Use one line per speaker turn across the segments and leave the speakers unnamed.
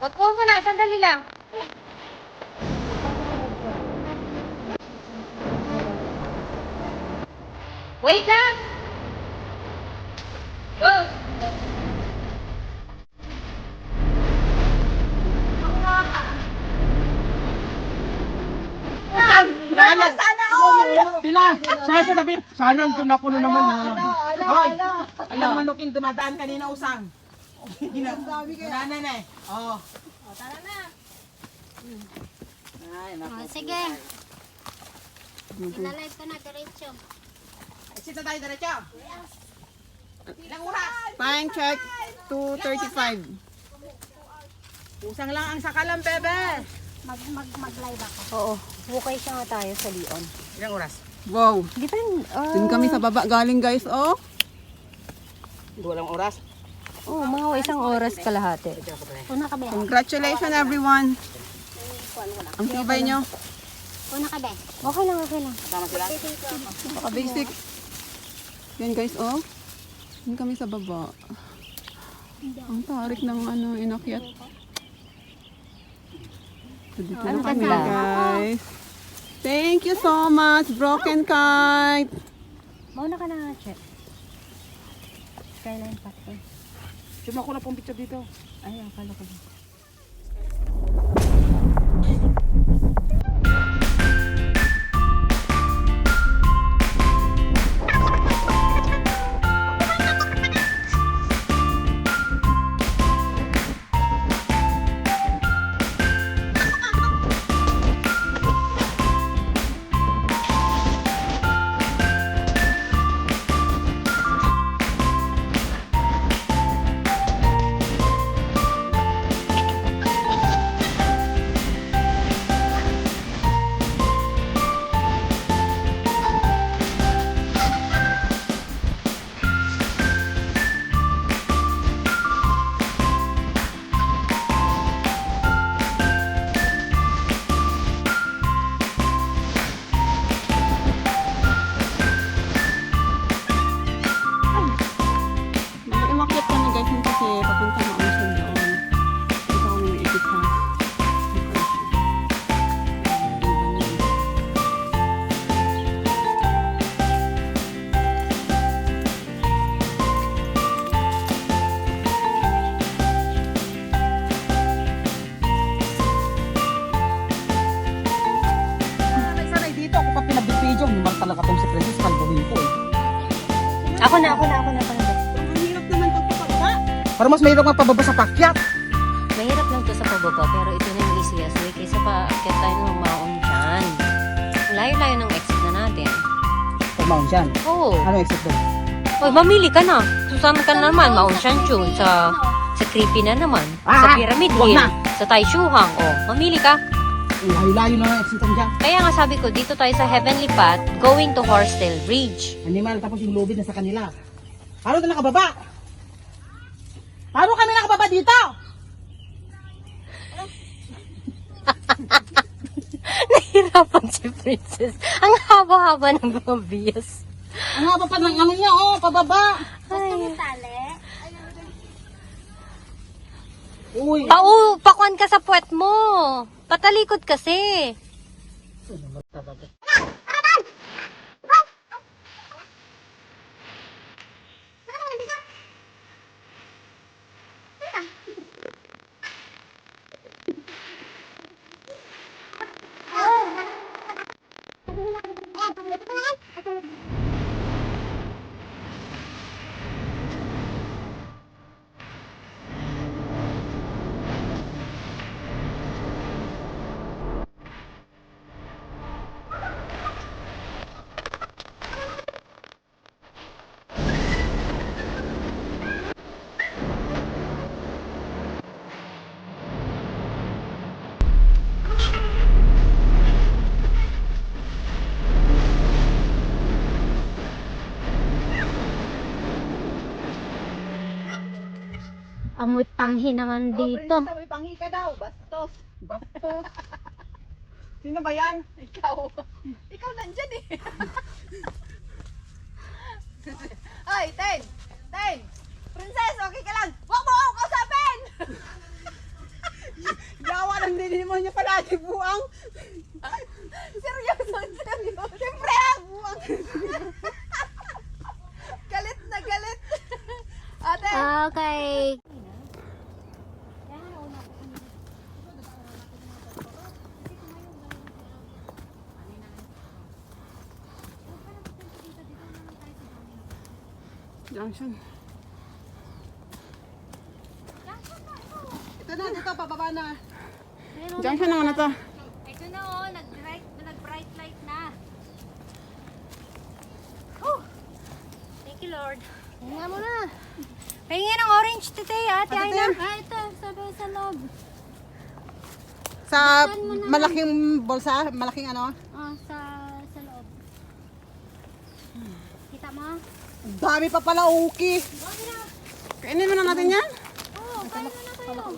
Wag mo na, sandali lang. Wait lang! Oh!
Sana all!
Sila! Sana sa tabi! Sana ang napuno naman ha! Hoy!
Alam manuking dumadaan kanina usang. Wala na na eh. Oo.
Tara na.
Ay, naku.
Oh, sige. Ilalive ko na diretso.
Sita tayo diretso. Ilang oras? Time check. 2:35. Usang lang ang sakalan, bebe.
Mag-live ako.
Oo. Bukay siya nga tayo sa Leon.
Ilang oras?
Wow!
Depende.
Dun kami sa baba galing guys, oh!
Walang oras.
Oo, mga isang oras kalahati.
Una ka, be.
Congratulations everyone! Ang tibay nyo.
Una ka, be.
Okay lang, okay lang.
Sama sila?
Basic. Yan guys, oh. Dun kami sa baba. Ang tarik ng ano, inakyat. So, dito na
Ang
kami
ganda.
guys. Thank you so much, Broken Kite!
Mauna ka na, check. Skyline Pathway.
Suma ko na pong picture dito.
Ay, akala ko.
Umakyat kami guys yun kasi papunta na ang siya doon. Ito kami may ikit ha.
Sanay dito ako pa pinabibidyo. Naman talaga itong si Princess Calvin ko eh.
Ako na.
Ang hirap naman pagpapakaba.
Para mas mahirap magpababa sa pakyat.
Mahirap lang to sa pababa, pero ito na yung easiest way kaysa paakyat tayo ng Mount Chan. Layo-layo ng exit na natin.
Mount Chan.
Oo.
Ano exit doon?
Oy, mamili ka na. Susama ka na naman, Mount Shanchun, sa Creepy na naman, sa Pyramid
wag
Hill,
na.
sa Taishuhang. Oh, mamili ka.
Layo-layo na ang exit dyan.
Kaya nga sabi ko, dito tayo sa Heavenly Path, going to Horsetail Bridge.
Animal, tapos yung lubid na sa kanila. Paano na nakababa? Paano kami nakababa dito!
Nahirapan si Princess. Ang haba-haba ng mga bias.
Ang haba pa ng ano niya, oh, pababa.
Gusto mo tali?
Uy.
Pakuan ka sa puwet mo. Patalikod kasi.
Amoy panghi naman dito.
Sabi, panghi ka daw, bastos. Bastos. Sino ba yan? Ikaw. Ikaw nandyan eh. Ay, Ten! Ten! Princess, okay ka lang? Huwag mo akong kausapin! Yawa ng dinimo niya palagi buang. Seryoso, seryoso. Siyempre, buang. Galit na galit. Ate!
Okay.
Junction. Ito na, dito, pababa na. Junction naman na to.
Ito na oh, nag-bright light na. Thank you, Lord.
Hinga mo na. Pahingi ng orange today, ate
Ate
Aina.
Ter.
Ito, sabi sa loob.
Sa malaking bulsa, malaking ano.
Oh, sa loob. Kita mo?
Dami pa pala, Uki. Kainin mo na natin yan.
Oo, kain mo na kayo.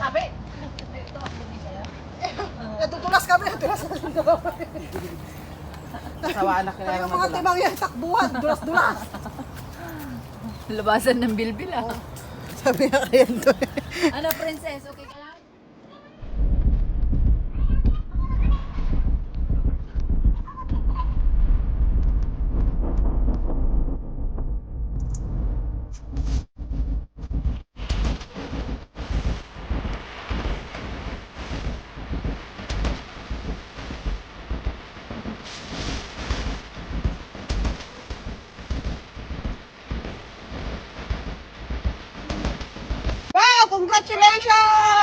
Sabi. Natutulas kami, natutulas. Sawaan na kailangan
Yung mga tibang yan, takbuhan, dulas-dulas.
Labasan ng bilbil ah.
Sabi nga kayo to.
Ano, princess? Okay ka lang?
Wow! Congratulations!